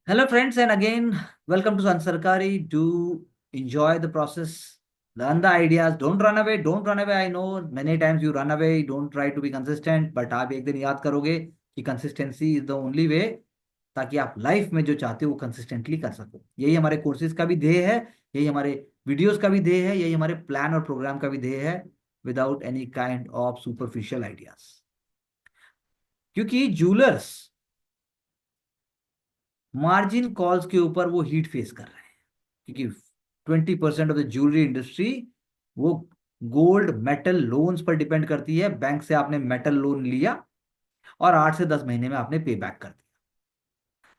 Hello, friends, and again, welcome to Sansarkari. Do enjoy the process, learn the ideas. Don't run away. Don't run away. I know many times you run away. Don't try to be consistent. But आप एक दिन याद करोगे कि consistency is the only way ताकि आप life में जो चाहते हो वो कंसिस्टेंटली कर सको। यही हमारे कोर्सेज का भी ध्येय है, यही हमारे वीडियोस का भी ध्येय है, यही हमारे प्लान और प्रोग्राम का भी ध्येय है, without any kind of superficial ideas. क्योंकि जूलर्स मार्जिन कॉल्स के ऊपर वो हीट फेस कर रहे हैं, क्योंकि 20% ऑफ द ज्वेलरी इंडस्ट्री वो गोल्ड मेटल लोन्स पर डिपेंड करती है। बैंक से आपने मेटल लोन लिया और 8 से 10 महीने में आपने पे बैक कर दिया,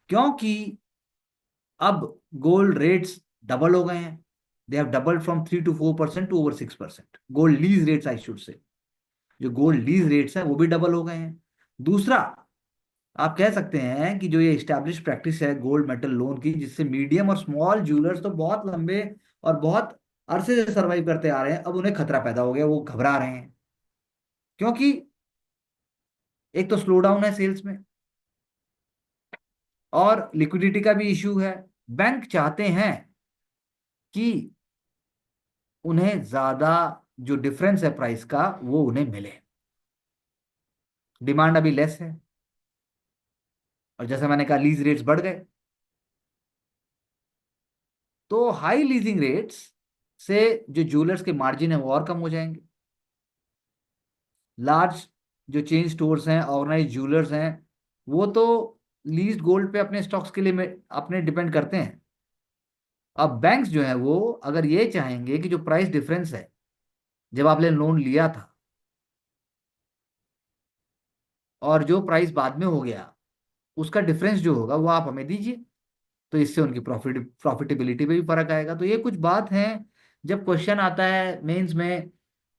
क्योंकि अब गोल्ड रेट्स डबल हो गए हैं। They have doubled from 3 to 4% to over 6%। Gold lease rates, I should say, जो गोल्ड लीज रेट्स हैं वो भी डबल हो गए हैं। दूसरा, आप कह सकते हैं कि जो ये स्टैब्लिश प्रैक्टिस है गोल्ड मेटल लोन की, जिससे मीडियम और स्मॉल ज्वेलर्स तो बहुत लंबे और बहुत अरसे से सर्वाइव करते आ रहे हैं, अब उन्हें खतरा पैदा हो गया, वो घबरा रहे हैं। क्योंकि एक तो स्लो डाउन है सेल्स में और लिक्विडिटी का भी इश्यू है। बैंक चाहते हैं कि उन्हें ज्यादा जो डिफरेंस है प्राइस का वो उन्हें मिले। डिमांड अभी लेस है और जैसे मैंने कहा लीज रेट्स बढ़ गए, तो हाई लीजिंग रेट्स से जो ज्वेलर्स के मार्जिन है वो और कम हो जाएंगे। लार्ज जो चेन स्टोर्स हैं, ऑर्गेनाइज ज्वेलर्स हैं, वो तो लीज गोल्ड पे अपने स्टॉक्स के लिए अपने डिपेंड करते हैं। अब बैंक्स जो है वो अगर ये चाहेंगे कि जो प्राइस डिफरेंस है जब आपने लोन लिया था और जो प्राइस बाद में हो गया, उसका डिफरेंस जो होगा वो आप हमें दीजिए, तो इससे उनकी प्रॉफिटेबिलिटी पे भी फर्क आएगा। तो ये कुछ बात है। जब क्वेश्चन आता है मेंस में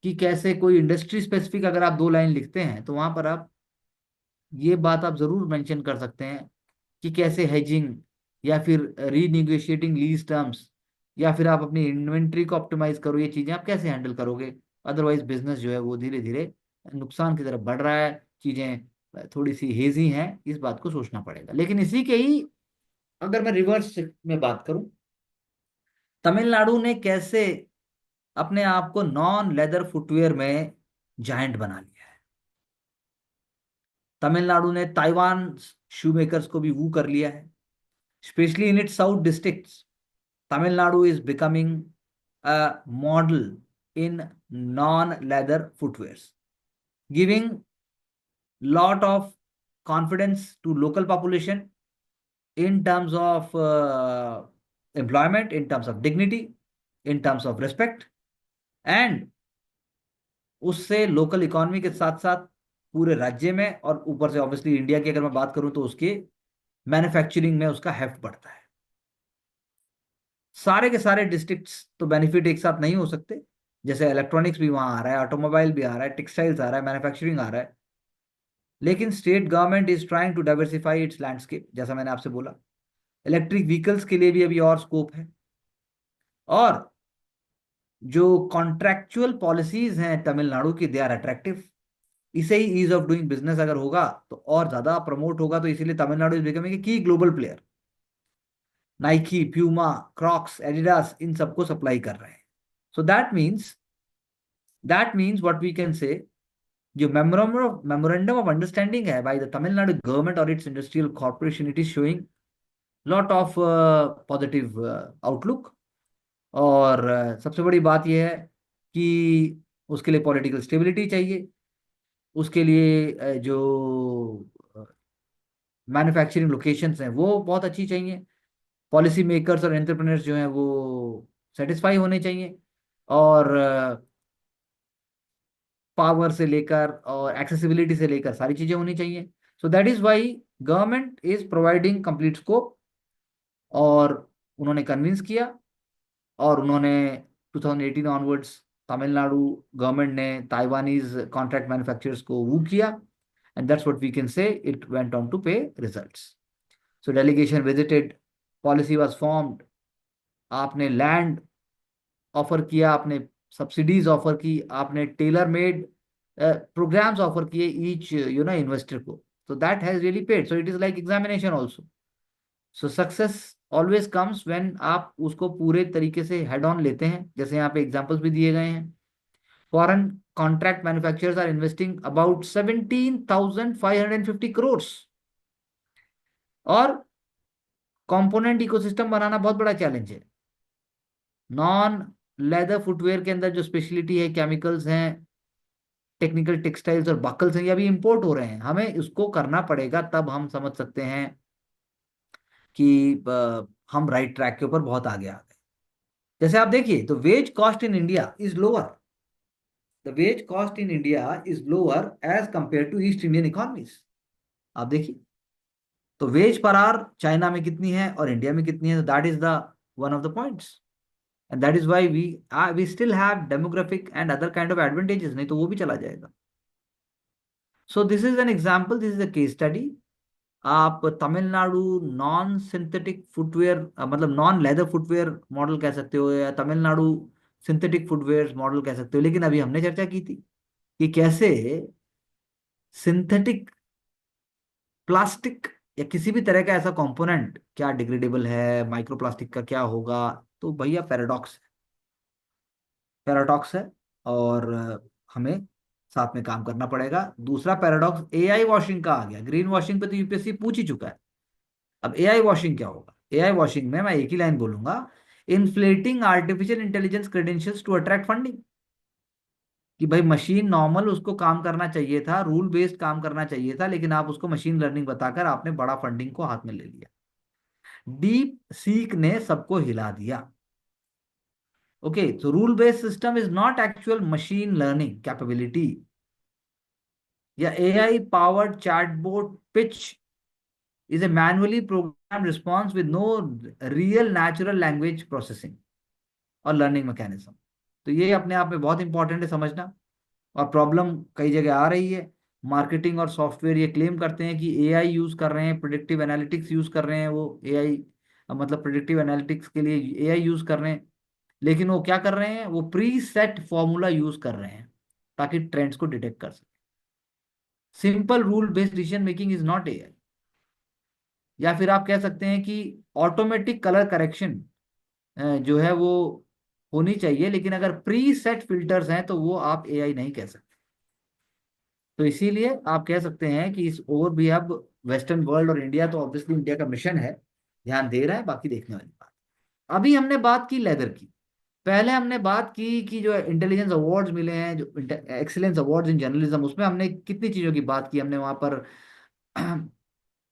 कि कैसे कोई इंडस्ट्री स्पेसिफिक अगर आप 2 लाइन लिखते हैं तो वहां पर आप ये बात आप जरूर मेंशन कर सकते हैं कि कैसे हेजिंग या फिर रीनिगोशिएटिंग लीज टर्म्स या फिर आप अपनी इन्वेंट्री को ऑप्टिमाइज करो, ये चीजें आप कैसे हैंडल करोगे। अदरवाइज बिजनेस जो है वो धीरे धीरे नुकसान की तरफ बढ़ रहा है। चीजें थोड़ी सी हेजी हैं, इस बात को सोचना पड़ेगा। लेकिन इसी के ही अगर मैं रिवर्स में बात करूं, तमिलनाडु ने कैसे अपने आप को नॉन लेदर फुटवेयर में जायंट बना लिया है। तमिलनाडु ने ताइवान शू मेकर्स को भी वू कर लिया है, specially in its south districts. Tamil Nadu is becoming a model in non leather footwears, giving lot of confidence to local population in terms of employment, in terms of dignity, in terms of respect, and उससे local economy के साथ साथ पूरे राज्य में और ऊपर से ऑब्वियसली इंडिया की अगर मैं बात करूं तो उसके मैन्युफैक्चरिंग में उसका हेफ्ट बढ़ता है। सारे के सारे डिस्ट्रिक्ट्स तो बेनिफिट एक साथ नहीं हो सकते, जैसे इलेक्ट्रॉनिक्स भी वहां आ रहा है, ऑटोमोबाइल भी आ रहा है, टेक्सटाइल्स आ रहा है, मैन्युफैक्चरिंग आ रहा है। लेकिन state government is trying to diversify its landscape, जैसा मैंने आपसे बोला। इलेक्ट्रिक व्हीकल्स के लिए भी अभी और स्कोप है। और जो कॉन्ट्रैक्चुअल पॉलिसीज हैं तमिलनाडु की, दे आर अट्रैक्टिव। इसे ही ईज ऑफ डूइंग बिजनेस अगर होगा तो और ज्यादा प्रमोट होगा। तो इसीलिए Tamil Nadu is becoming a key global player. Nike, Puma, Crocs, Adidas इन सबको सप्लाई कर रहे हैं। So that means what we can say, जो मेमोरेंडम ऑफ अंडरस्टैंडिंग है बाय द तमिलनाडु गवर्नमेंट और its industrial corporation, it is showing lot of positive outlook. और सबसे बड़ी बात यह है कि उसके लिए पॉलिटिकल स्टेबिलिटी चाहिए। उसके लिए जो मैन्युफैक्चरिंग लोकेशंस हैं वो बहुत अच्छी चाहिए। पॉलिसी मेकर्स और एंटरप्रेन्योर्स जो हैं वो सेटिस्फाई होने चाहिए। और पावर से लेकर और एक्सेसिबिलिटी से लेकर सारी चीज़ें होनी चाहिए। So that is why government is providing complete scope. और उन्होंने कन्विंस किया और उन्होंने 2018 ऑनवर्ड्स तमिलनाडु गवर्नमेंट ने ताइवानीज कॉन्ट्रैक्ट मैन्युफैक्चरर्स को वो किया, and that's what we can say, it went on to pay results. So delegation visited, policy was formed, आपने लैंड ऑफर किया, आपने सब्सिडीज ऑफर की, आपने टेलर मेड प्रोग्राम्स ऑफर किए ईच इन्वेस्टर को। so that has really paid, so it is like examination also। So success always comes when आप उसको पूरे तरीके से हेड ऑन लेते हैं, जैसे यहाँ पे एग्जांपल्स भी दिए गए हैं। Foreign contract manufacturers are investing about 17,550 crores। और कंपोनेंट इकोसिस्टम बनाना बहुत बड़ा चैलेंज है। नॉन लेदर फुटवेयर के अंदर जो स्पेशलिटी है, केमिकल्स हैं, टेक्निकल टेक्सटाइल्स और बकल्स हैं, ये अभी इंपोर्ट हो रहे हैं, हमें इसको करना पड़ेगा, तब हम समझ सकते हैं कि हम राइट ट्रैक के ऊपर बहुत आगे आ गए। जैसे आप देखिए, तो wage cost in India is lower, the wage cost in India is lower as compare to East Indian economies. आप देखिए, तो वेज पर आवर चाइना में कितनी है और इंडिया में कितनी है, that is the one of the points. And that is why we still have demographic and other kind of advantages, नहीं तो वो भी चला जाएगा। So this is an example, this is a case study. आप तमिलनाडु नॉन सिंथेटिक फुटवेयर, मतलब non leather footwear model कह सकते हो, या तमिलनाडु सिंथेटिक फुटवेयर मॉडल कह सकते हो। लेकिन अभी हमने चर्चा की थी कि कैसे सिंथेटिक प्लास्टिक या किसी भी तरह का ऐसा कंपोनेंट क्या डिग्रेडेबल है, माइक्रोप्लास्टिक का क्या होगा। तो भैया पैराडॉक्स, पैराडॉक्स है, और हमें साथ में काम करना पड़ेगा। दूसरा पैराडॉक्स एआई वॉशिंग का आ गया। ग्रीन वॉशिंग पे तो यूपीएससी पूछ ही चुका है, अब एआई वॉशिंग क्या होगा। एआई वॉशिंग में मैं एक ही लाइन बोलूंगा, inflating artificial intelligence credentials to attract funding. कि भाई मशीन नॉर्मल उसको काम करना चाहिए था, रूल बेस्ड काम करना चाहिए था, लेकिन आप उसको मशीन लर्निंग बताकर आपने बड़ा फंडिंग को हाथ में ले लिया। डीप सीक ने सबको हिला दिया। Okay, so rule based system is not actual machine learning capability या AI powered chatbot pitch is a manually programmed response with no real natural language processing और लर्निंग मैकेनिज्म। तो ये अपने आप में बहुत इंपॉर्टेंट है समझना। और प्रॉब्लम कई जगह आ रही है। मार्केटिंग और सॉफ्टवेयर ये क्लेम करते हैं कि एआई यूज कर रहे हैं, प्रिडिक्टिव एनालिटिक्स यूज कर रहे हैं, वो एआई मतलब प्रिडिक्टिव एनालिटिक्स के लिए एआई यूज कर रहे हैं। लेकिन वो क्या कर रहे हैं, वो प्री सेट फॉर्मूला यूज कर रहे हैं ताकि ट्रेंड्स को डिटेक्ट कर सके। Simple rule based decision making is not AI. या फिर आप कह सकते हैं कि ऑटोमेटिक कलर करेक्शन जो है वो होनी चाहिए, लेकिन अगर प्री सेट फिल्टर्स हैं तो वो आप एआई नहीं कह सकते। तो इसीलिए आप कह सकते हैं कि इस ओर भी अब वेस्टर्न वर्ल्ड और इंडिया, तो ऑब्वियसली इंडिया का मिशन है, ध्यान दे रहा है, बाकी देखने वाली बात। अभी हमने बात की लेदर की। पहले हमने बात की कि जो इंटेलिजेंस अवार्ड्स मिले हैं, जो एक्सीलेंस अवार्ड्स इन जर्नलिज्म, उसमें हमने कितनी चीजों की बात की। हमने वहां पर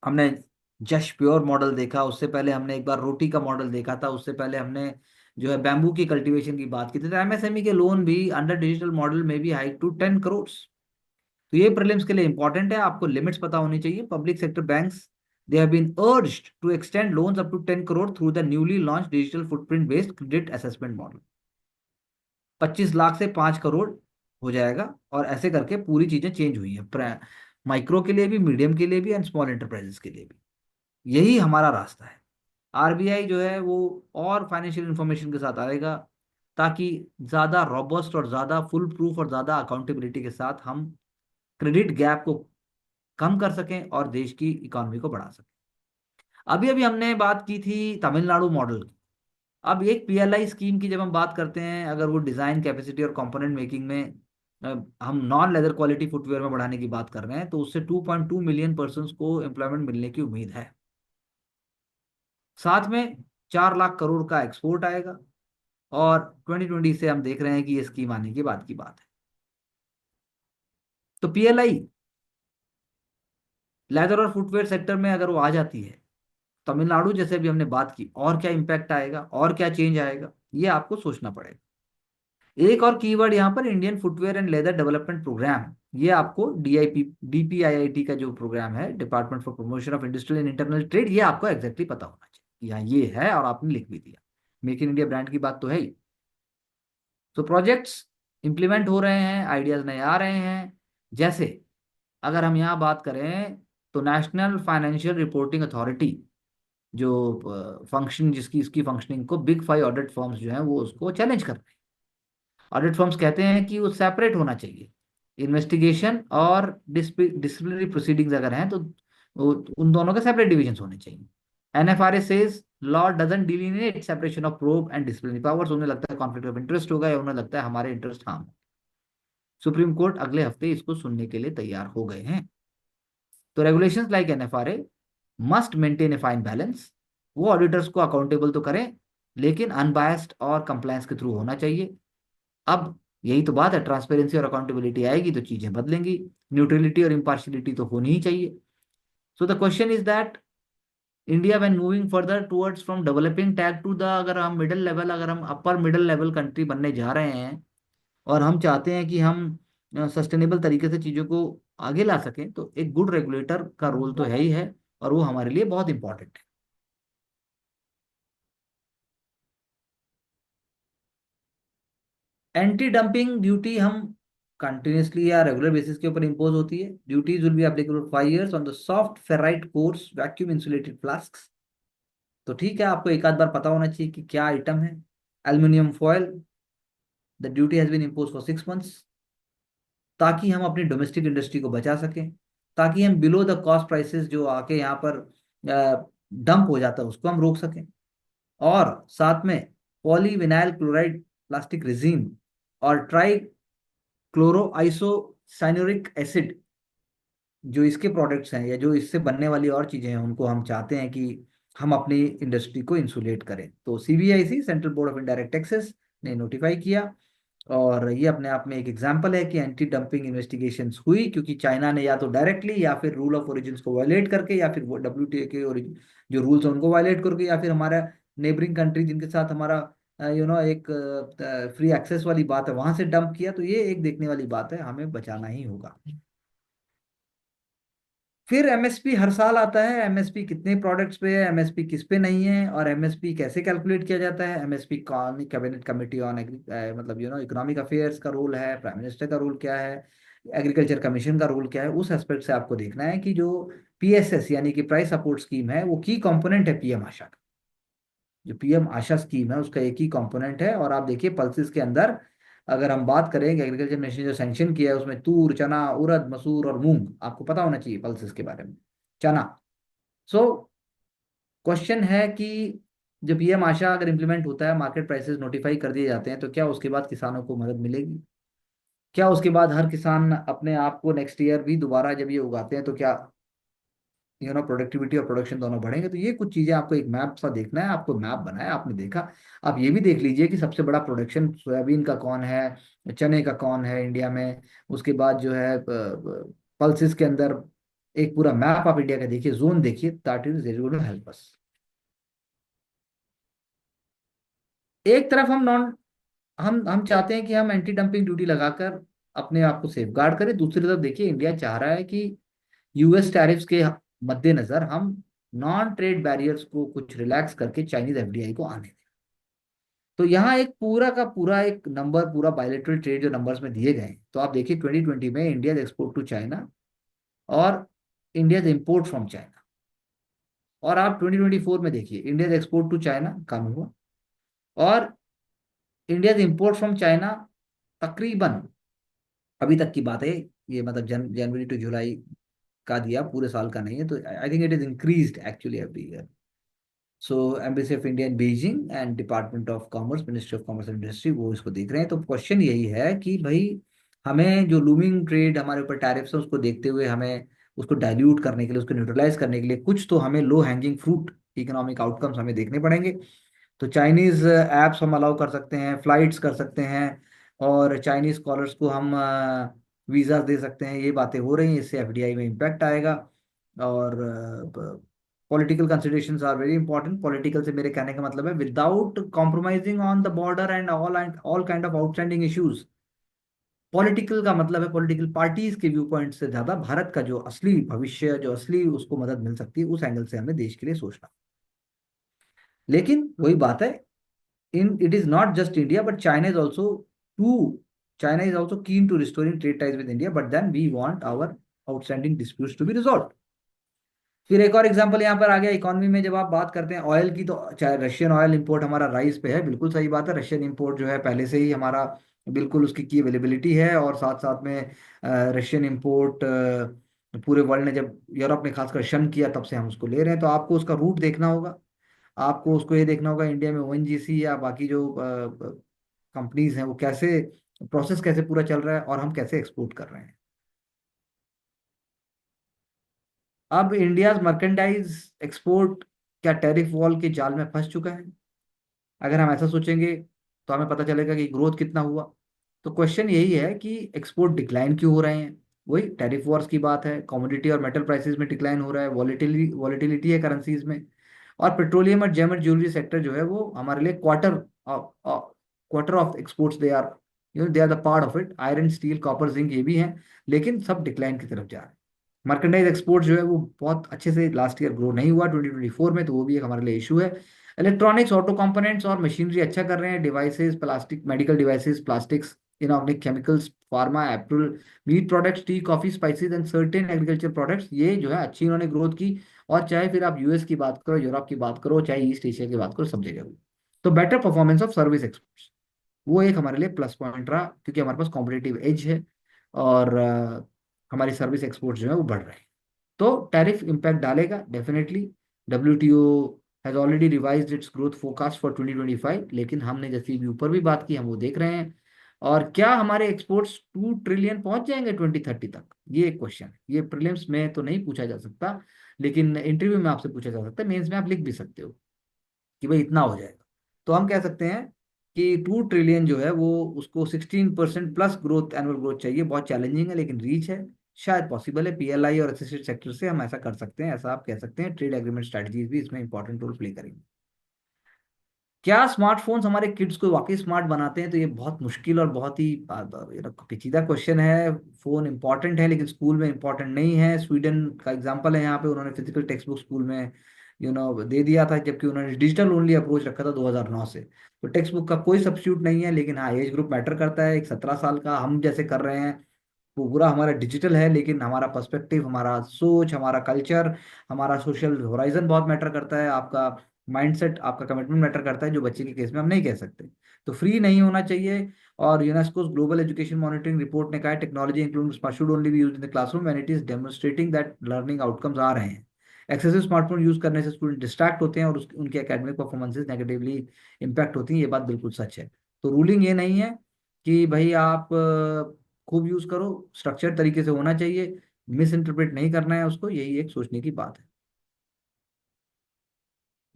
हमने जश प्योर मॉडल देखा, उससे पहले हमने एक बार रोटी का मॉडल देखा था, उससे पहले हमने जो है बैम्बू की कल्टीवेशन की बात की थी। तो एमएसएमई के लोन भी अंडर डिजिटल मॉडल में भी हाइक टू 10 crores। तो ये प्रीलिम्स के लिए इंपॉर्टेंट है, आपको लिमिट्स पता होनी चाहिए। Public sector banks, they have been urged to extend loans up to 10 crore through the newly launch digital footprint based credit assessment model. 25 lakh से 5 करोड़ हो जाएगा, और ऐसे करके पूरी चीजें चेंज हुई है, माइक्रो के लिए भी, मीडियम के लिए भी, एंड स्मॉल एंटरप्राइजेस के लिए भी। यही हमारा रास्ता है। आरबीआई जो है वो और फाइनेंशियल इंफॉर्मेशन के साथ आएगा, ताकि ज्यादा रॉबस्ट और ज्यादा फुल प्रूफ और ज्यादा अकाउंटेबिलिटी के साथ हम क्रेडिट गैप को कम कर सकें और देश की इकोनॉमी को बढ़ा सकें। अभी अभी हमने बात की थी तमिलनाडु मॉडल की। अब एक पीएलआई स्कीम की जब हम बात करते हैं, अगर वो डिजाइन कैपेसिटी और कंपोनेंट मेकिंग में हम नॉन लेदर क्वालिटी फुटवेयर में बढ़ाने की बात कर रहे हैं, तो उससे 2.2 मिलियन पर्सन को एम्प्लॉयमेंट मिलने की उम्मीद है। साथ में 4 लाख करोड़ का एक्सपोर्ट आएगा। और 2020 से हम देख रहे हैं कि ये स्कीम आने के बाद की बात है। तो पीएलआई लेदर और फुटवेयर सेक्टर में अगर वो आ जाती है, तमिलनाडु जैसे भी हमने बात की, और क्या इंपैक्ट आएगा और क्या चेंज आएगा, ये आपको सोचना पड़ेगा। एक और कीवर्ड यहाँ पर Indian footwear and leather development programme. ये आपको डीपीआईआईटी का जो प्रोग्राम है, department for promotion of industrial and internal trade, ये आपको एग्जैक्टली पता होना चाहिए। यहाँ ये है और आपने लिख भी दिया। मेक इन इंडिया ब्रांड की बात तो है ही। तो प्रोजेक्ट्स इंप्लीमेंट हो रहे हैं, आइडियाज नए आ रहे हैं। जैसे अगर हम यहाँ बात करें, तो नेशनल फाइनेंशियल रिपोर्टिंग अथॉरिटी जो फंक्शन, जिसकी इसकी फंक्शनिंग को बिग फाइव ऑडिट फर्म्स जो हैं वो उसको चैलेंज कर रहे हैं। ऑडिट फर्म्स कहते हैं कि वो सेपरेट होना चाहिए। इन्वेस्टिगेशन और डिसिप्लिनरी प्रोसीडिंग्स अगर हैं तो उन दोनों के सेपरेट डिविजन होने चाहिए। NFRA says law doesn't डिलिनेट separation of probe and disciplinary powers. उन्हें लगता है कॉन्फ्लिक्ट ऑफ इंटरेस्ट होगा या उन्हें लगता है हमारे इंटरेस्ट हम। सुप्रीम कोर्ट अगले हफ्ते इसको सुनने के लिए तैयार हो गए हैं। तो regulations like NFRA must maintain a fine balance. वो ऑडिटर्स को अकाउंटेबल तो करें, लेकिन अनबायस्ड और कंप्लायंस के थ्रू होना चाहिए। अब यही तो बात है, ट्रांसपेरेंसी और अकाउंटेबिलिटी आएगी तो चीजें बदलेंगी। न्यूट्रलिटी और इम्पार्शियलिटी तो होनी ही चाहिए। So the question is that India when moving further towards from developing tag to the, अगर हम मिडिल लेवल, अगर हम अपर मिडिल लेवल कंट्री बनने जा रहे हैं और हम चाहते हैं कि हम सस्टेनेबल तरीके से चीजों को आगे ला सकें, तो एक गुड रेगुलेटर का रोल तो है ही है, और वो हमारे लिए बहुत इंपॉर्टेंट है। एंटी डंपिंग ड्यूटी हम कंटिन्यूसली या रेगुलर बेसिस के ऊपर इंपोज होती है। Duties will be applicable 5 years on the soft ferrite course vacuum insulated flask. तो ठीक है, आपको एक आध बार पता होना चाहिए कि क्या आइटम है। Aluminium foil, the duty has been impose for 6 months, ताकि हम अपनी डोमेस्टिक इंडस्ट्री को बचा सकें, ताकि हम बिलो द कॉस्ट प्राइसेस जो आके यहाँ पर डंप हो जाता है उसको हम रोक सकें। और साथ में पॉलीविनाइल क्लोराइड प्लास्टिक रेजिन और ट्राई क्लोरो आइसोसाइनुरिक एसिड, जो इसके प्रोडक्ट्स हैं या जो इससे बनने वाली और चीजें हैं, उनको हम चाहते हैं कि हम अपनी इंडस्ट्री को इंसुलेट करें। तो CBIC, central board of indirect taxes, ने नोटिफाई किया। और ये अपने आप में एक एग्जाम्पल है कि एंटी डंपिंग इन्वेस्टिगेशंस हुई, क्योंकि चाइना ने या तो डायरेक्टली या फिर रूल ऑफ ओरिजिन को वायलेट करके, या फिर वो WTO के जो रूल्स हैं उनको वायलेट करके, या फिर हमारा नेबरिंग कंट्री जिनके साथ हमारा एक फ्री एक्सेस वाली बात है वहां से डंप किया। तो ये एक देखने वाली बात है, हमें बचाना ही होगा। फिर MSP हर साल आता है। MSP कितने प्रोडक्ट्स पे है, MSP किस पे नहीं है, और MSP कैसे कैलकुलेट किया जाता है, MSP कौन, कैबिनेट कमेटी ऑन मतलब इकोनॉमिक अफेयर्स का रोल है, प्राइम मिनिस्टर का रोल क्या है, एग्रीकल्चर कमीशन का रोल क्या है। उस एस्पेक्ट से आपको देखना है कि जो PSS यानी कि प्राइस सपोर्ट स्कीम है, वो की कंपोनेंट है PM आशा का। जो PM आशा स्कीम है उसका एक ही कंपोनेंट है। और आप देखिए पल्सेस के अंदर, अगर हम बात करें कि एग्रीकल्चर मिनिस्ट्री जो सैंक्शन किया है उसमें तूर, चना, उड़द, मसूर और मूंग, आपको पता होना चाहिए पल्सेस के बारे में। चना। सो क्वेश्चन है कि जब PM आशा अगर इम्प्लीमेंट होता है, मार्केट प्राइसेस नोटिफाई कर दिए जाते हैं, तो क्या उसके बाद किसानों को मदद मिलेगी? क्या उसके बाद हर किसान अपने आप को नेक्स्ट ईयर भी दोबारा जब ये उगाते हैं तो क्या प्रोडक्टिविटी और प्रोडक्शन दोनों बढ़ेंगे? तो ये कुछ चीजें आपको एक मैप सा देखना है। आपको मैप बनाया, आपने देखा, आप ये भी देख लीजिए कि सबसे बड़ा प्रोडक्शन सोयाबीन का कौन है, चने का कौन है इंडिया में। उसके बाद जो है पल्सेस के अंदर एक पूरा मैप आप इंडिया का देखिए, जोन देखिए, that is going to help us. एक तरफ हम नॉन हम चाहते हैं कि हम एंटी डंपिंग ड्यूटी लगाकर अपने आप को सेफ गार्ड करें। दूसरी तरफ देखिए, इंडिया चाह रहा है कि US टैरिफ्स के मद्देनजर हम नॉन ट्रेड बैरियर्स को कुछ रिलैक्स करके चाइनीज FDI को आने दें। तो यहाँ एक पूरा का पूरा एक नंबर, पूरा बायलेटरल ट्रेड जो नंबर्स में दिए गए हैं, तो आप देखिए 2020 में इंडिया एक्सपोर्ट टू चाइना और इंडिया इम्पोर्ट फ्रॉम चाइना। और आप 2024 में देखिए, इंडिया एक्सपोर्ट टू चाइना कम हुआ और इंडिया इम्पोर्ट फ्रॉम चाइना तकरीबन, अभी तक की बात है ये, मतलब जनवरी टू जुलाई का दिया, पूरे साल का नहीं है, तो I think it is increased actually every year. So embassy of India in Beijing and department of commerce, ministry of commerce and industry, वो इसको देख रहे हैं। तो क्वेश्चन यही है कि भाई, हमें जो लूमिंग ट्रेड हमारे ऊपर टैरिफ्स है उसको देखते हुए हमें उसको डाइल्यूट करने के लिए, उसको न्यूट्रलाइज करने के लिए कुछ तो हमें low hanging fruit economic outcomes हमें देखने पड़ेंगे। तो चाइनीज ऐप्स हम अलाउ कर सकते हैं, फ्लाइट्स कर सकते हैं, और चाइनीज स्कॉलर्स को हम वीज़ा दे सकते हैं। ये बातें हो रही हैं, इससे FDI में इम्पैक्ट आएगा। और political considerations are very important. Political से मेरे कहने का मतलब है without compromising on the border and all kind of outstanding issues. Political का मतलब है पॉलिटिकल पार्टीज के व्यू पॉइंट से ज्यादा भारत का जो असली भविष्य, जो असली उसको मदद मिल सकती है, उस एंगल से हमें देश के लिए सोचना। लेकिन वही बात है, in it is not just India, but China is also too. China is also keen to restoring trade ties with India, but then we want our outstanding disputes to be resolved. फिर एक और example यहाँ पर आ गया economy में, जब आप बात करते हैं ऑयल की, तो चाहे रशियन ऑयल इंपोर्ट हमारा राइस पे है, बिल्कुल सही बात है। रशियन इंपोर्ट जो है पहले से ही हमारा बिल्कुल उसकी की अवेलेबिलिटी है, और साथ साथ में रशियन इंपोर्ट पूरे वर्ल्ड ने, जब यूरोप ने खासकर शन किया, तब से हम उसको ले रहे हैं। तो आपको उसका रूट देखना होगा। आपको उसको ये देखना होगा इंडिया में ओएनजीसी या बाकी जो कंपनीज हैं वो कैसे, प्रोसेस कैसे पूरा चल रहा है और हम कैसे एक्सपोर्ट कर रहे हैं। अब इंडिया मर्केंडाइज एक्सपोर्ट क्या टैरिफ वॉल के जाल में फंस चुका है? अगर हम ऐसा सोचेंगे तो हमें पता चलेगा कि ग्रोथ कितना हुआ। तो क्वेश्चन यही है कि एक्सपोर्ट डिक्लाइन क्यों हो रहे हैं। वही टैरिफ वॉर्स की बात है, कमोडिटी और मेटल प्राइसेस में डिक्लाइन हो रहा है, वॉलेटिलिटी है करेंसीज में। और पेट्रोलियम और जेम और ज्वेलरी सेक्टर जो है वो हमारे लिए quarter of exports they are, they are the part of it. Iron, steel, copper, zinc ये भी हैं, लेकिन सब डिक्लाइन की तरफ जा रहे हैं। मर्केंडाइज एक्सपोर्ट जो है वो बहुत अच्छे से लास्ट ईयर ग्रो नहीं हुआ 2024 में, तो वो भी एक हमारे लिए इशू है। इलेक्ट्रॉनिक्स, ऑटो कंपोनेंट्स और मशीनरी अच्छा कर रहे हैं। Devices, plastic, medical devices, plastics, inorganic chemicals, pharma, apple, meat products, tea, coffee, spices and certain agriculture products, ये जो है अच्छी इन्होंने ग्रोथ की। और चाहे फिर आप यूएस की बात करो, यूरोप की बात करो, चाहे ईस्ट एशिया की बात करो, सब जगह हुई। तो better performance of service exports, वो एक हमारे लिए प्लस पॉइंट रहा, क्योंकि हमारे पास कॉम्पिटेटिव एज है। और हमारी सर्विस एक्सपोर्ट्स जो है वो बढ़ रहे हैं। तो टैरिफ इम्पैक्ट डालेगा definitely. WTO has already revised it's growth forecast for 2025, लेकिन हमने जैसे भी ऊपर भी बात की, हम वो देख रहे हैं। और क्या हमारे एक्सपोर्ट्स 2 ट्रिलियन पहुंच जाएंगे 2030 तक? ये एक क्वेश्चन है। ये प्रीलिम्स में तो नहीं पूछा जा सकता, लेकिन इंटरव्यू में आपसे पूछा जा सकता है, मेंस में आप लिख भी सकते हो कि भाई इतना हो जाएगा। तो हम कह सकते हैं कि 2 ट्रिलियन जो है वो, उसको 16% प्लस ग्रोथ, एनुअल ग्रोथ चाहिए। बहुत चैलेंजिंग है, लेकिन रीच है, शायद पॉसिबल है। पीएलआई और एसोसिएट सेक्टर से हम ऐसा कर सकते हैं, ऐसा आप कह सकते हैं। ट्रेड एग्रीमेंट स्ट्रेटजीज भी इसमें इंपॉर्टेंट रोल प्ले करेंगे। क्या स्मार्टफोन्स हमारे किड्स को वाकई स्मार्ट बनाते हैं? तो ये बहुत मुश्किल और बहुत ही पेचीदा क्वेश्चन है। फोन इंपॉर्टेंट है, लेकिन स्कूल में इंपॉर्टेंट नहीं है। स्वीडन का एग्जांपल है यहाँ पे, उन्होंने फिजिकल टेक्स्ट बुक स्कूल में दे दिया था, जबकि उन्होंने डिजिटल ओनली अप्रोच रखा था 2009 से। तो टेक्स्ट बुक का कोई सब्स्टिट्यूट नहीं है, लेकिन हाँ, एज ग्रुप मैटर करता है। एक 17 साल का हम जैसे कर रहे हैं, वो पूरा हमारा डिजिटल है, लेकिन हमारा पर्सपेक्टिव, हमारा सोच, हमारा कल्चर, हमारा सोशल होराइजन बहुत मैटर करता है। आपका माइंडसेट, आपका कमिटमेंट मैटर करता है, जो बच्चे के केस में हम नहीं कह सकते। तो फ्री नहीं होना चाहिए। और UNESCO global education monitoring report ने कहा है, technology including should only be used in the classroom when it is demonstrating that learning outcomes आ रहे हैं। एक्सेसिव स्मार्टफोन यूज करने से स्टूडेंट डिस्ट्रैक्ट होते हैं और उनके एकेडमिक परफॉर्मेंसेस नेगेटिवली इम्पैक्ट होती हैं। ये बात बिल्कुल सच है। तो रूलिंग ये नहीं है कि भाई आप खूब यूज करो, स्ट्रक्चर तरीके से होना चाहिए, मिस इंटरप्रेट नहीं करना है उसको, यही एक सोचने की बात है।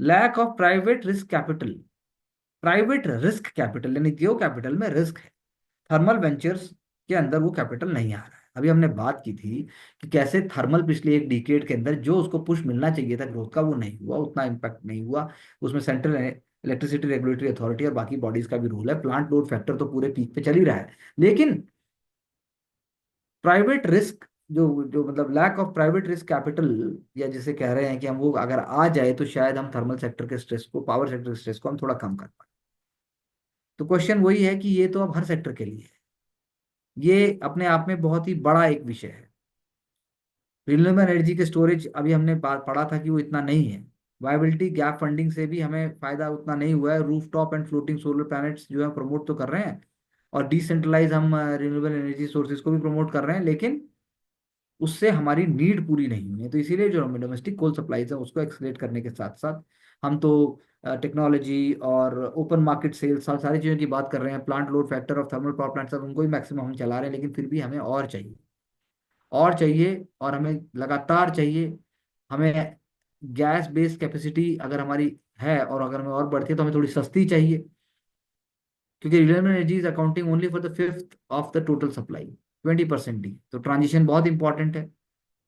Lack of private risk capital. Private risk capital यानी जो कैपिटल में रिस्क है, थर्मल वेंचर्स के अंदर वो कैपिटल नहीं आ रहा है। अभी हमने बात की थी कि कैसे थर्मल पिछले एक डिकेड के अंदर जो उसको पुश मिलना चाहिए था ग्रोथ का, वो नहीं हुआ, उतना इम्पैक्ट नहीं हुआ। उसमें सेंट्रल इलेक्ट्रिसिटी रेगुलेटरी अथॉरिटी और बाकी बॉडीज का भी रोल है। प्लांट लोड फैक्टर तो पूरे पीक पे चल ही रहा है, लेकिन प्राइवेट रिस्क, जो जो मतलब lack of private risk capital, या जिसे कह रहे हैं कि हम वो अगर आ जाए तो शायद हम थर्मल सेक्टर के स्ट्रेस को, पावर सेक्टर के स्ट्रेस को हम थोड़ा कम कर पाए। तो क्वेश्चन वही है कि ये तो अब हर सेक्टर के लिए है। ये अपने आप में बहुत ही बड़ा एक विषय है। रिन्यूएबल एनर्जी के स्टोरेज, अभी हमने पढ़ा था कि वो इतना नहीं है। वायबिलिटी गैप फंडिंग से भी हमें फायदा उतना नहीं हुआ है। Rooftop and floating solar planets जो है प्रमोट तो कर रहे हैं, और डिसेंट्रलाइज हम रिन्यूएबल एनर्जी सोर्सेज को भी प्रमोट कर रहे हैं, लेकिन उससे हमारी नीड पूरी नहीं हुई है। तो इसीलिए जो डोमेस्टिक कोल सप्लाईज है उसको एक्सलेट करने के साथ साथ हम तो टेक्नोलॉजी और ओपन मार्केट सेल्स, सारी चीज़ों की बात कर रहे हैं। Plant load factor of thermal power plants, अब उनको भी मैक्सिमम हम चला रहे हैं, लेकिन फिर भी हमें और चाहिए, और चाहिए, और हमें लगातार चाहिए। हमें गैस बेस्ड कैपेसिटी अगर हमारी है, और अगर हमें और बढ़ती है, तो हमें थोड़ी सस्ती चाहिए, क्योंकि renewable energy is accounting only for the fifth of the total supply, 20% ही। तो ट्रांजिशन बहुत इंपॉर्टेंट है।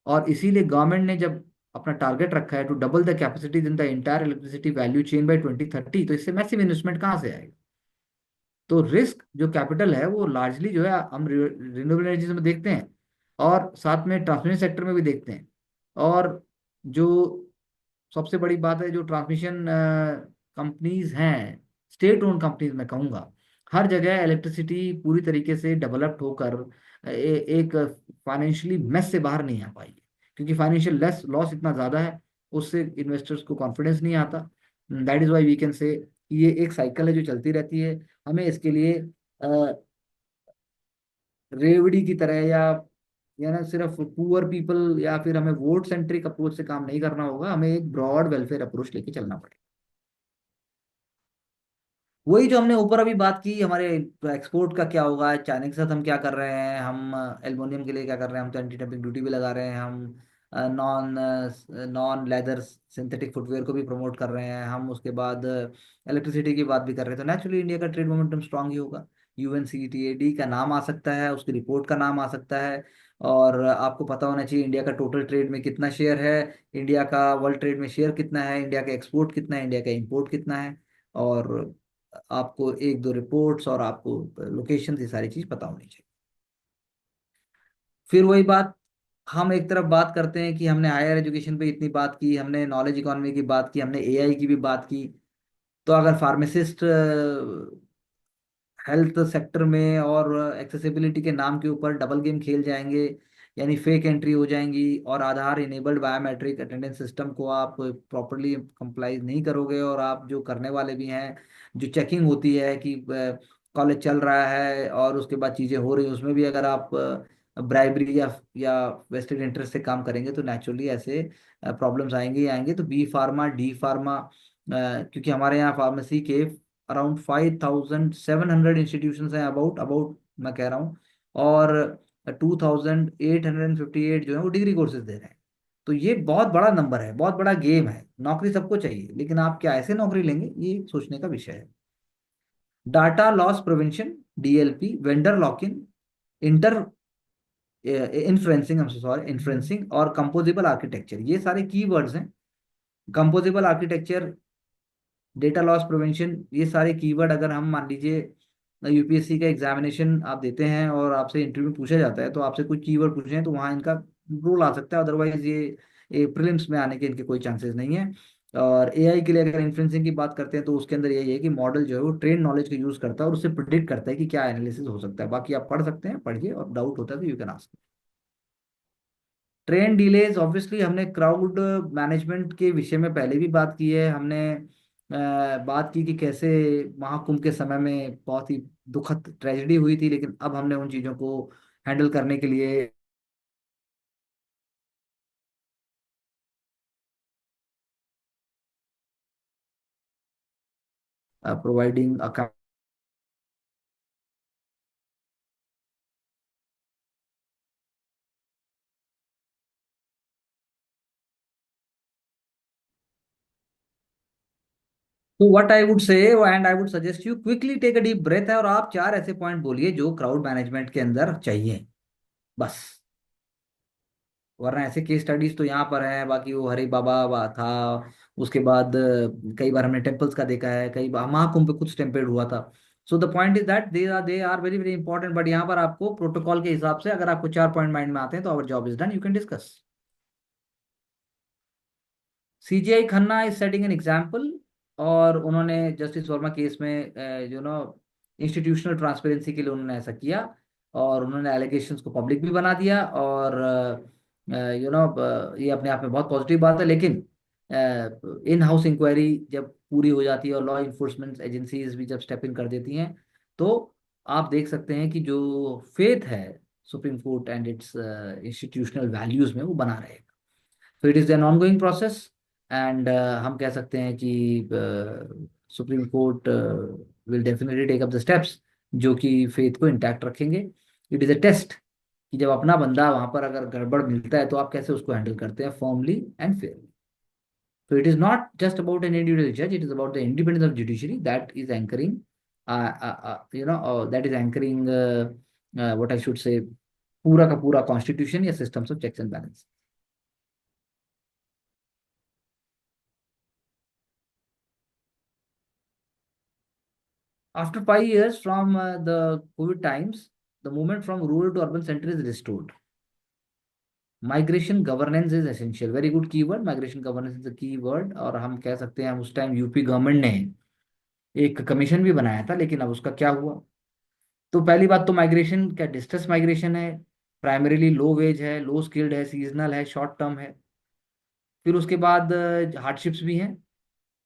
और इसीलिए गवर्नमेंट ने जब अपना टारगेट रखा है to double the capacity in the entire electricity value chain by 2030, तो इससे मैसिव इन्वेस्टमेंट कहाँ से आएगा? तो रिस्क जो कैपिटल है वो लार्जली जो है हम रिन्यूएबल एनर्जी में देखते हैं, और साथ में ट्रांसमिशन सेक्टर में भी देखते हैं। और जो सबसे बड़ी बात है, जो ट्रांसमिशन कंपनीज हैं, स्टेट ओन कंपनीज मैं कहूँगा, हर जगह इलेक्ट्रिसिटी पूरी तरीके से डेवलप्ड होकर एक फाइनेंशियली मेस से बाहर नहीं आ पाई है, क्योंकि फाइनेंशियल लेस लॉस इतना ज़्यादा है, उससे इन्वेस्टर्स को कॉन्फिडेंस नहीं आता। That is why we can say ये एक साइकिल है जो चलती रहती है। हमें इसके लिए रेवड़ी की तरह, या या ना सिर्फ पुअर पीपल या फिर हमें वोट सेंट्रिक अप्रोच से काम नहीं करना होगा, हमें एक ब्रॉड वेलफेयर अप्रोच लेके चलना पड़ेगा। वही जो हमने ऊपर अभी बात की, हमारे एक्सपोर्ट का क्या होगा, चाइना के साथ हम क्या कर रहे हैं, हम एल्युमिनियम के लिए क्या कर रहे हैं, हम तो एंटी डंपिंग ड्यूटी भी लगा रहे हैं, हम non non leather synthetic footwear को भी प्रमोट कर रहे हैं, हम उसके बाद इलेक्ट्रिसिटी की बात भी कर रहे हैं, तो नेचुरली इंडिया का ट्रेड मोमेंटम स्ट्रांग ही होगा। यूएनसीटीएडी का नाम आ सकता है, उसकी रिपोर्ट का नाम आ सकता है, और आपको पता होना चाहिए इंडिया का टोटल ट्रेड में कितना शेयर है, इंडिया का वर्ल्ड ट्रेड में शेयर कितना है, इंडिया का एक्सपोर्ट कितना है, इंडिया का इंपोर्ट कितना है, और आपको एक दो रिपोर्ट्स और आपको लोकेशन, ये सारी चीज पता होनी चाहिए। फिर वही बात, हम एक तरफ बात करते हैं कि हमने हायर एजुकेशन पे इतनी बात की, हमने नॉलेज इकोनॉमी की बात की, हमने एआई की भी बात की, तो अगर फार्मासिस्ट हेल्थ सेक्टर में और एक्सेसिबिलिटी के नाम के ऊपर डबल गेम खेल जाएंगे, यानी फेक एंट्री हो जाएंगी, और आधार इनेबल्ड बायोमेट्रिक अटेंडेंस सिस्टम को आप प्रॉपरली कंप्लाई नहीं करोगे, और आप जो करने वाले भी हैं, जो चेकिंग होती है कि कॉलेज चल रहा है और उसके बाद चीज़ें हो रही हैं, उसमें भी अगर आप ब्राइबरी या वेस्टेड इंटरेस्ट से काम करेंगे, तो नेचुरली ऐसे प्रॉब्लम्स आएंगे ही आएंगे। तो बी फार्मा, डी फार्मा, क्योंकि हमारे यहाँ फार्मेसी के अराउंड 5,700 इंस्टीट्यूशन हैं, अबाउट अबाउट मैं कह रहा हूँ, और 2,858 जो है वो डिग्री कोर्सेज दे रहे हैं। तो ये बहुत बड़ा नंबर है, बहुत बड़ा गेम है, नौकरी सबको चाहिए, लेकिन आप क्या ऐसे नौकरी लेंगे, ये सोचने का विषय है। Data loss prevention, DLP, vendor lock in, inter influencing, हम सॉरी, इन्फ्लुएंसिंग और कंपोजिबल आर्किटेक्चर, ये सारे कीवर्ड्स हैं। कंपोजिबल आर्किटेक्चर, डेटा लॉस प्रिवेंशन, ये सारे कीवर्ड अगर हम मान लीजिए यूपीएससी का एग्जामिनेशन आप देते हैं और आपसे इंटरव्यू में पूछा जाता है, तो आपसे कुछ कीवर्ड पूछे हैं, तो वहाँ इनका रोल आ सकता है, अदरवाइज ये प्रीलिम्स में आने के इनके कोई चांसेस नहीं है। और एआई के लिए अगर इन्फ्लुएंसिंग की बात करते हैं, तो उसके अंदर यही है कि मॉडल जो है वो ट्रेन नॉलेज का यूज करता है और उससे प्रिडिक्ट करता है कि क्या एनालिसिस हो सकता है। बाकी आप पढ़ सकते हैं, पढ़िए, और डाउट होता है तो you can ask. Train delays, obviously हमने क्राउड मैनेजमेंट के विषय में पहले भी बात की है, हमने बात की कि कैसे महाकुंभ के समय में बहुत ही दुखद ट्रेजेडी हुई थी, लेकिन अब हमने उन चीज़ों को हैंडल करने के लिए प्रोवाइडिंग अ। तो what I would say, and I would suggest you quickly take a deep breath है, और आप चार ऐसे पॉइंट बोलिए जो क्राउड मैनेजमेंट के अंदर चाहिए, बस। वरना ऐसे केस स्टडीज तो यहाँ पर हैं, बाकी वो हरि बाबा था, उसके बाद कई बार हमने टेम्पल्स का देखा है, कई बार महाकुंभ पे कुछ टेम्पल हुआ था। So the point is that they are very very important, but यहाँ पर आपको प्रोटोकॉल के हिसाब से अगर आपको चार पॉइंट माइंड में आते हैं, तो our job is done, you can discuss. CJI Khanna is setting an example, और उन्होंने जस्टिस वर्मा केस में जो नो इंस्टीट्यूशनल ट्रांसपेरेंसी के लिए उन्होंने ऐसा किया, और उन्होंने एलिगेशंस को पब्लिक भी बना दिया, और ये अपने आप में बहुत पॉजिटिव बात है। लेकिन इन हाउस इंक्वायरी जब पूरी हो जाती है और लॉ इन्फोर्समेंट एजेंसीज भी जब स्टेप इन कर देती हैं, तो आप देख सकते हैं कि जो फेथ है Supreme Court and its institutional values में, वो बना रहेगा। तो it is an ongoing process, and हम कह सकते हैं कि Supreme Court will definitely take up the steps जो कि फेथ को इंटैक्ट रखेंगे। इट इज़ अ टेस्ट कि जब अपना बंदा वहां पर अगर गड़बड़ मिलता है, तो आप कैसे उसको हैंडल करते हैं formally and Fairlie. So it is not just about an individual judge; it is about the independence of judiciary that is anchoring, that is anchoring what I should say, पूरा का पूरा कॉन्स्टिट्यूशन या systems of checks and balance. After 5 years from the COVID times, the movement from rural to urban center is restored. Migration governance is essential. Very good keyword. Migration governance is the key word. और हम कह सकते हैं उस time UP government ने एक commission भी बनाया था, लेकिन अब उसका क्या हुआ। तो पहली बात तो माइग्रेशन क्या डिस्टेंस माइग्रेशन है, प्राइमरीली लो वेज है, लो स्किल्ड है, सीजनल है, शॉर्ट टर्म है। फिर उसके बाद हार्डशिप्स भी हैं,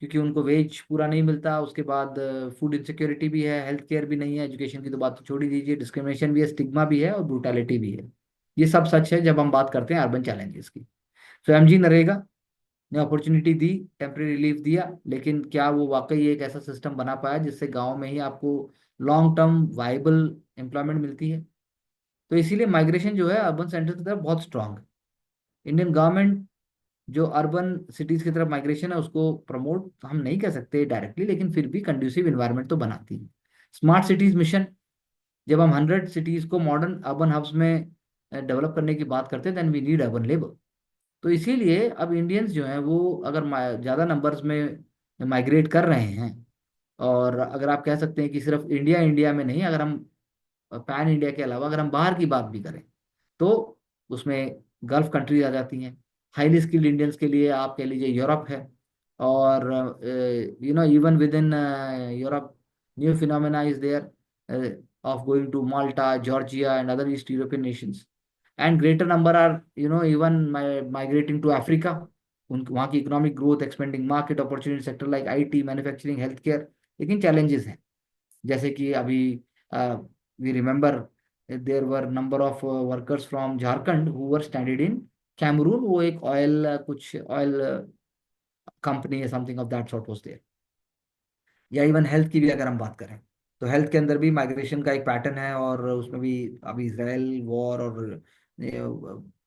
क्योंकि उनको वेज पूरा नहीं मिलता। उसके बाद फूड इनसिक्योरिटी भी है, हेल्थ केयर भी नहीं है, एजुकेशन की तो बात तो छोड़ ही दीजिए, डिस्क्रिमिनेशन भी है, स्टिग्मा भी है, और ब्रूटैलिटी भी है। ये सब सच है जब हम बात करते हैं अर्बन चैलेंजेस की। तो एमजी नरेगा ने अपॉर्चुनिटी दी, टेम्परेरी रिलीफ दिया, लेकिन क्या वो वाकई एक ऐसा सिस्टम बना पाया जिससे गांव में ही आपको लॉन्ग टर्म वाइबल एम्प्लॉयमेंट मिलती है? तो इसीलिए माइग्रेशन जो है अर्बन सेंटर की तरफ बहुत स्ट्रांग है। इंडियन गवर्नमेंट जो अर्बन सिटीज की तरफ माइग्रेशन है उसको प्रमोट हम नहीं कर सकते डायरेक्टली, लेकिन फिर भी कंड्यूसिव इन्वायरमेंट तो बनाती है। स्मार्ट सिटीज मिशन, जब हम 100 सिटीज को मॉडर्न अर्बन हब्स में डेवलप करने की बात करते हैं, then we need urban labour. तो इसीलिए अब इंडियंस जो हैं वो अगर ज़्यादा नंबर्स में माइग्रेट कर रहे हैं, और अगर आप कह सकते हैं कि सिर्फ इंडिया इंडिया में नहीं, अगर हम पैन इंडिया के अलावा अगर हम बाहर की बात भी करें, तो उसमें गल्फ कंट्रीज आ जाती हैं। हाईली स्किल्ड इंडियंस के लिए आप कह लीजिए यूरोप है, और even within Europe new phenomena is there of going to Malta, Georgia and other East European nations. And greater number are even migrating to Africa. उन वहाँ की economic growth, expanding market opportunity sector like IT, manufacturing, health care. लेकिन challenges हैं, जैसे कि अभी we remember there were number of workers from Jharkhand who were stranded in Cameroon. वो एक ऑयल कुछ ऑयल कंपनी है, something of that sort was there. या इवन हेल्थ की भी अगर हम बात करें, तो हेल्थ के अंदर भी माइग्रेशन का एक पैटर्न है, और उसमें भी अभी इसराइल वॉर और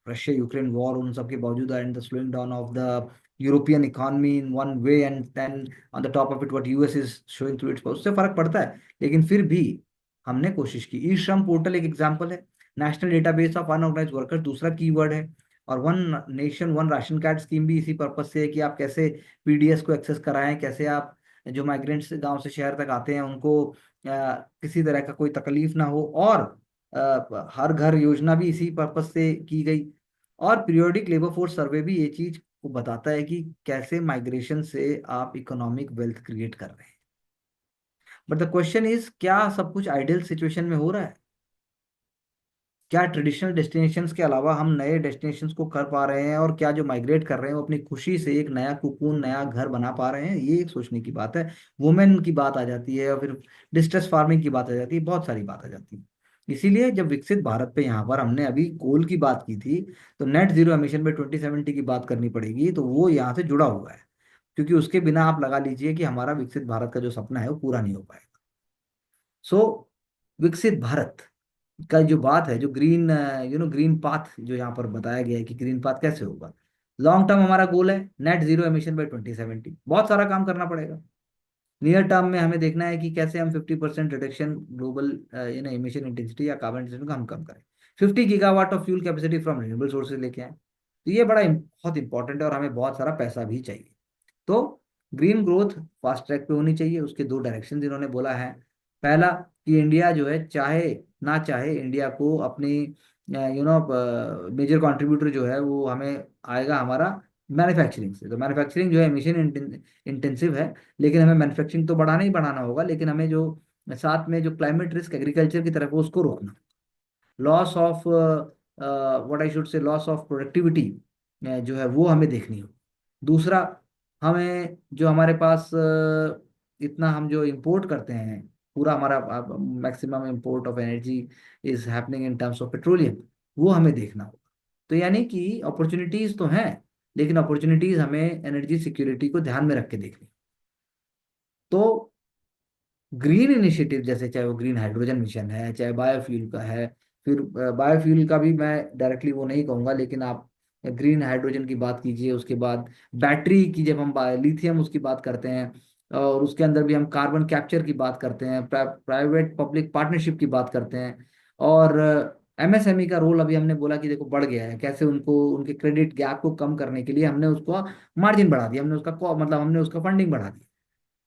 रशिया यूक्रेन वॉर, उन सब के बावजूद and the slowing down of the European economy in one way, and then on the top of it what US is showing through its, उससे फर्क पड़ता है। लेकिन फिर भी हमने कोशिश की। ई श्रम पोर्टल एक एग्जांपल है, national database of unorganised worker दूसरा कीवर्ड है, और one nation one ration card scheme भी इसी पर्पज से है कि आप कैसे पीडीएस को एक्सेस कराएं, कैसे आप जो माइग्रेंट्स गांव से शहर तक आते हैं उनको किसी तरह का कोई तकलीफ ना हो। और हर घर योजना भी इसी पर्पज से की गई। और पीरियोडिक लेबर फोर्स सर्वे भी ये चीज को बताता है कि कैसे माइग्रेशन से आप इकोनॉमिक वेल्थ क्रिएट कर रहे हैं। बट द क्वेश्चन इज, क्या सब कुछ आइडियल सिचुएशन में हो रहा है? क्या ट्रेडिशनल डेस्टिनेशंस के अलावा हम नए डेस्टिनेशंस को कर पा रहे हैं, और क्या जो माइग्रेट कर रहे हैं वो अपनी खुशी से एक नया कुकून, नया घर बना पा रहे हैं? ये एक सोचने की बात है। वुमेन की बात आ जाती है, और फिर डिस्ट्रेस फार्मिंग की बात आ जाती है, बहुत सारी बात आ जाती है। इसीलिए जब विकसित भारत पे यहाँ पर हमने अभी कोल की बात की थी, तो नेट जीरो एमिशन पे 2070 की बात करनी पड़ेगी, तो वो यहाँ से जुड़ा हुआ है। क्योंकि उसके बिना आप लगा लीजिए कि हमारा विकसित भारत का जो सपना है वो पूरा नहीं हो पाएगा। सो विकसित भारत का जो बात है, जो ग्रीन ग्रीन पाथ जो यहाँ पर बताया गया है कि ग्रीन पाथ कैसे होगा। लॉन्ग टर्म हमारा गोल है नेट जीरो एमिशन बाय 2070। बहुत सारा काम करना पड़ेगा। नियर टर्म में हमें देखना है कि कैसे हम 50% रिडक्शन ग्लोबल इमिशन इंटेंसिटी या कार्बन इंटेंसिटी को हम कम करें। 50 gigawatt of fuel capacity from renewable sources लेके आए। तो ये बड़ा बहुत इंपॉर्टेंट है, और हमें बहुत सारा पैसा भी चाहिए। तो ग्रीन ग्रोथ फास्ट ट्रैक पे होनी चाहिए। उसके दो डायरेक्शन इन्होंने बोला है। पहला, कि इंडिया जो है चाहे ना चाहे, इंडिया को अपनी मेजर कंट्रीब्यूटर जो है वो हमें आएगा हमारा मैन्युफैक्चरिंग से। तो मैन्युफैक्चरिंग जो है मिशन इंटेंसिव है, लेकिन हमें मैन्युफैक्चरिंग तो बढ़ाना ही बढ़ाना होगा, लेकिन हमें जो साथ में जो क्लाइमेट रिस्क एग्रीकल्चर की तरफ है उसको रोकना। Loss of what I should से लॉस ऑफ प्रोडक्टिविटी जो है वो हमें देखनी हो। दूसरा, हमें जो हमारे पास इतना हम जो इंपोर्ट करते हैं, पूरा हमारा maximum import of energy is happening in terms of petroleum, वो हमें देखना होगा। तो यानी कि अपॉर्चुनिटीज तो हैं, लेकिन अपॉर्चुनिटीज हमें एनर्जी सिक्योरिटी को ध्यान में रख के देखनी। तो ग्रीन इनिशिएटिव जैसे, चाहे वो ग्रीन हाइड्रोजन मिशन है, चाहे बायोफ्यूल का है। फिर बायोफ्यूल का भी मैं डायरेक्टली वो नहीं कहूँगा, लेकिन आप ग्रीन हाइड्रोजन की बात कीजिए। उसके बाद बैटरी की जब हम लिथियम उसकी बात करते हैं, और उसके अंदर भी हम कार्बन कैप्चर की बात करते हैं, प्राइवेट पब्लिक पार्टनरशिप की बात करते हैं। और एमएसएमई का रोल अभी हमने बोला कि देखो बढ़ गया है, कैसे उनको उनके क्रेडिट गैप को कम करने के लिए हमने उसको मार्जिन बढ़ा दिया, हमने उसका मतलब हमने उसका फंडिंग बढ़ा दी।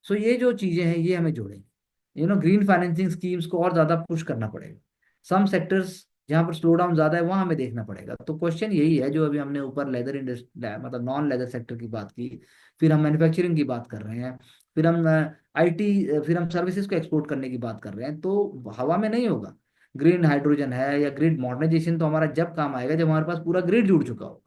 सो ये जो चीजें हैं ये हमें जोड़ेंगे। ग्रीन फाइनेंसिंग स्कीम्स को और ज्यादा पुश करना पड़ेगा। सम सेक्टर्स जहाँ पर स्लो डाउन ज्यादा है वहां हमें देखना पड़ेगा। तो क्वेश्चन यही है, जो अभी हमने ऊपर लेदर इंडस्ट्री मतलब नॉन लेदर सेक्टर की बात की, फिर हम मैन्युफैक्चरिंग की बात कर रहे हैं, फिर हम आईटी, फिर हम सर्विसेज को एक्सपोर्ट करने की बात कर रहे हैं, तो हवा में नहीं होगा। ग्रीन हाइड्रोजन है या ग्रिड मॉडर्नाइजेशन तो हमारा जब काम आएगा जब हमारे पास पूरा ग्रिड जुड़ चुका होगा।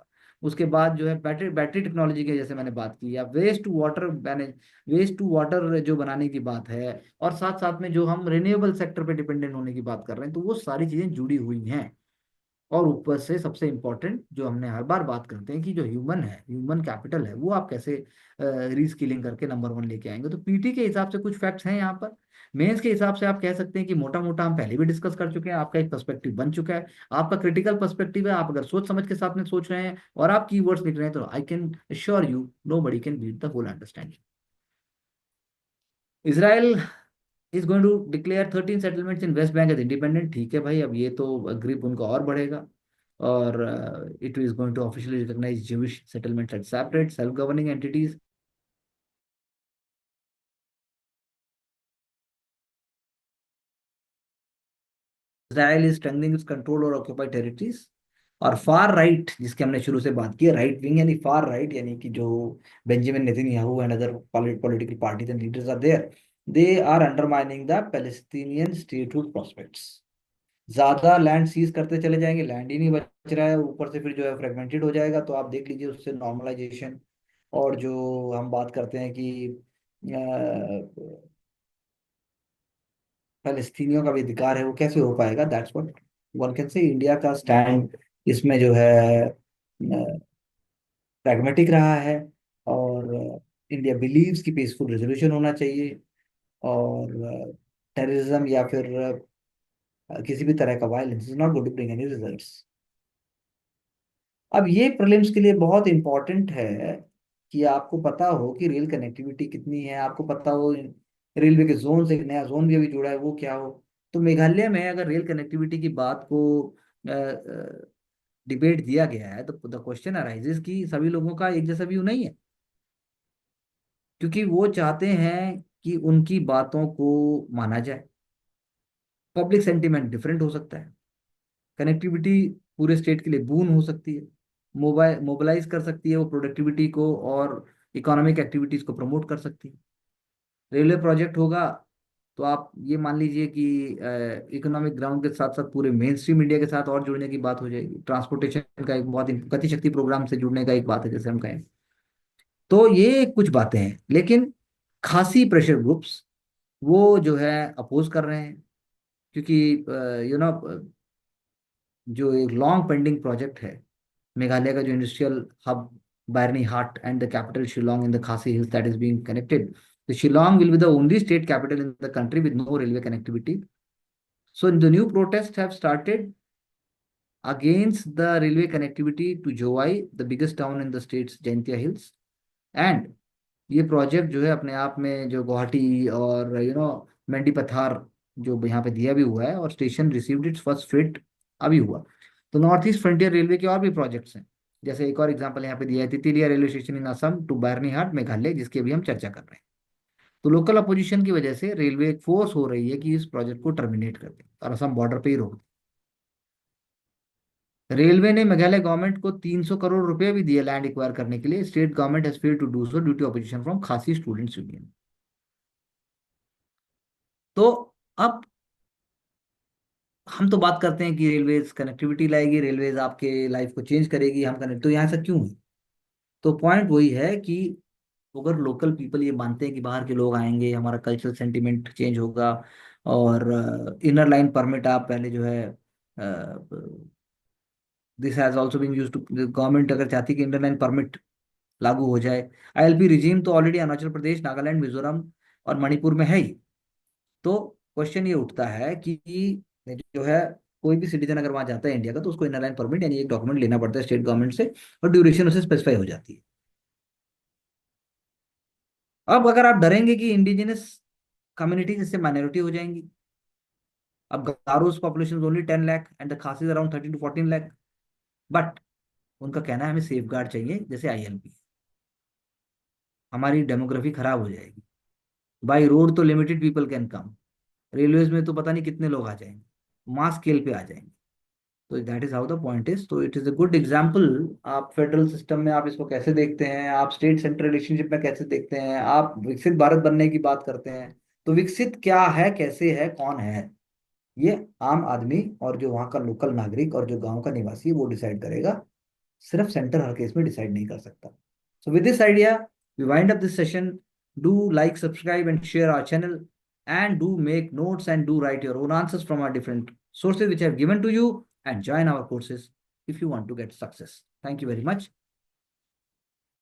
उसके बाद जो है बैटरी बैटरी टेक्नोलॉजी के जैसे मैंने बात की, या वेस्ट टू वाटर जो बनाने की बात है, और साथ साथ में जो हम रिन्यूएबल सेक्टर पे डिपेंडेंट होने की बात कर रहे हैं, तो वो सारी चीजें जुड़ी हुई हैं। और ऊपर से सबसे इम्पोर्टेंट जो हमने हर बार बात करते हैं कि जो ह्यूमन है, ह्यूमन कैपिटल है, वो आप कैसे रीस्किलिंग करके नंबर वन लेके आएंगे। तो पीटी के हिसाब से कुछ फैक्ट्स हैं यहाँ पर। मेंस के हिसाब से आप कह सकते हैं कि मोटा मोटा हम पहले भी डिस्कस कर चुके हैं, आपका एक पर्सपेक्टिव बन चुका है। आपका क्रिटिकल पर्सपेक्टिव है, आप अगर सोच समझ के साथ में सोच रहे हैं और आप कीवर्ड्स लिख रहे हैं, तो I can assure you nobody can beat the whole understanding. Israel is going to declare 13 settlements in West Bank as independent. ठीक है भाई, अब ये तो ग्रिप उनका और बढ़ेगा। और it is going to officially recognise Jewish settlements as separate self governing entities. Israel is strengthening its control और ऑक्यूपाइड टेरिटरीज। और फार राइट, जिसके हमने शुरू से बात की है, राइट विंग यानी फार राइट, यानी कि जो Benjamin Netanyahu and other political parties and leaders are there, they are undermining the Palestinian statehood prospects. ज्यादा लैंड सीज करते चले जाएंगे, लैंड ही नहीं बच रहा है, ऊपर से फिर जो है फ्रेगमेंटेड हो जाएगा। तो आप देख लीजिए उससे नॉर्मलाइजेशन, और जो हम बात करते हैं कि फलस्तीनियों का भी अधिकार है, वो कैसे हो पाएगा। That's what one can say. India का स्टैंड इसमें जो है प्रैग्मेटिक रहा है। और इंडिया बिलीव्स कि पीसफुल रेजोल्यूशन होना चाहिए, और टेररिज्म या फिर किसी भी तरह का violence is not going to bring any results. अब ये प्रीलिम्स के लिए बहुत इंपॉर्टेंट है कि आपको पता हो कि रेल कनेक्टिविटी कितनी है, आपको पता हो रेलवे के जोन से एक नया जोन भी अभी जुड़ा है वो क्या हो। तो मेघालय में अगर रेल कनेक्टिविटी की बात को डिबेट दिया गया है, तो द क्वेश्चन अराइजेस कि सभी लोगों का एक जैसा व्यू नहीं है, क्योंकि वो चाहते हैं कि उनकी बातों को माना जाए। पब्लिक सेंटिमेंट डिफरेंट हो सकता है। कनेक्टिविटी पूरे स्टेट के लिए बून हो सकती है, मोबाइलाइज कर सकती है वो प्रोडक्टिविटी को, और इकोनॉमिक एक्टिविटीज को प्रमोट कर सकती है। रेलवे प्रोजेक्ट होगा तो आप ये मान लीजिए कि इकोनॉमिक ग्राउंड के साथ साथ पूरे मेन स्ट्रीम इंडिया के साथ और जुड़ने की बात हो जाएगी। ट्रांसपोर्टेशन का एक बहुत गति शक्ति प्रोग्राम से जुड़ने का एक बात है, जैसे हम कहें। तो ये कुछ बातें हैं, लेकिन खासी प्रेशर ग्रुप्स वो जो है अपोज कर रहे हैं, क्योंकि यू नो जो एक लॉन्ग पेंडिंग प्रोजेक्ट है मेघालय का, जो industrial hub Byrnihat and the capital Shillong in the Khasi Hills that is being connected. The Shillong will be the only state capital in the country with no railway connectivity. So the new protests have started against the railway connectivity to Jowai, the biggest town in the state's Jaintia Hills. And ये project जो है अपने आप में जो गुवाहाटी और मंडी पथार जो यहाँ पे दिया भी हुआ है, और station received it's first freight अभी हुआ। तो नॉर्थ ईस्ट फ्रंटियर रेलवे के और भी प्रोजेक्ट्स हैं, जैसे एक और एग्जांपल यहाँ पे दिया है, Tetelia railway station in Assam to Byrnihat Meghalaya, जिसकी अभी हम चर्चा कर रहे हैं। तो लोकल अपोजिशन की वजह से रेलवे फोर्स हो रही है कि इस प्रोजेक्ट को टर्मिनेट कर दे और असम बॉर्डर पे ही रोक दे। रेलवे ने मेघालय गवर्नमेंट को 300 करोड़ रुपए भी दिए लैंड एक्वायर करने के लिए। State government has failed to do so due to opposition from Khasi students union. तो अब हम तो बात करते हैं कि रेलवेज कनेक्टिविटी लाएगी, रेलवेज आपके लाइफ को चेंज करेगी, हम कनेक्ट, तो यहाँ ऐसा क्यों है। तो पॉइंट वही है कि अगर लोकल पीपल ये मानते हैं कि बाहर के लोग आएंगे, हमारा कल्चरल सेंटिमेंट चेंज होगा, और इनर लाइन परमिट आप पहले जो है, this has also been used to, government अगर चाहती है कि इंटर लाइन परमिट लागू हो जाए। आईएलपी रिजीम तो ऑलरेडी अरुणाचल प्रदेश, नागालैंड, मिजोरम और मणिपुर में है ही। तो क्वेश्चन ये उठता है कि जो है कोई भी सिटीजन अगर वहां जाता है इंडिया का, तो उसको इनर लाइन परमिट यानी एक डॉक्यूमेंट लेना पड़ता है स्टेट गवर्नमेंट से, और ड्यूरेशन उसे स्पेसिफाई हो जाती है। अब अगर आप डरेंगे कि इंडिजिनस कम्युनिटीज इससे माइनॉरिटी हो जाएंगी। अब Garros population only 10 lakh and the Khasis around 13 to 14 lakh. But उनका कहना है हमें सेफ गार्ड चाहिए, जैसे आईएलपी। हमारी डेमोग्राफी खराब हो जाएगी। बाई रोड तो limited people can come, railways में तो पता नहीं कितने लोग आ जाएंगे, मास स्केल पे आ जाएंगे। तो that is how the point is. तो it is a good example. आप फेडरल सिस्टम में आप इसको कैसे देखते हैं, आप स्टेट सेंट्रल रिलेशनशिप में कैसे देखते हैं, आप विकसित भारत बनने की बात करते हैं। तो विकसित क्या है, कैसे है, कौन है, ये आम आदमी और जो वहाँ का लोकल नागरिक और जो गांव का निवासी है वो डिसाइड करेगा। सिर्फ सेंटर हर केस में डिसाइड नहीं कर सकता। So with this idea we wind up this session. Do like, subscribe and share our channel, and do make notes and do write your own answers from our different sources which I have given to you. and join our courses if you want to get success. Thank you very much.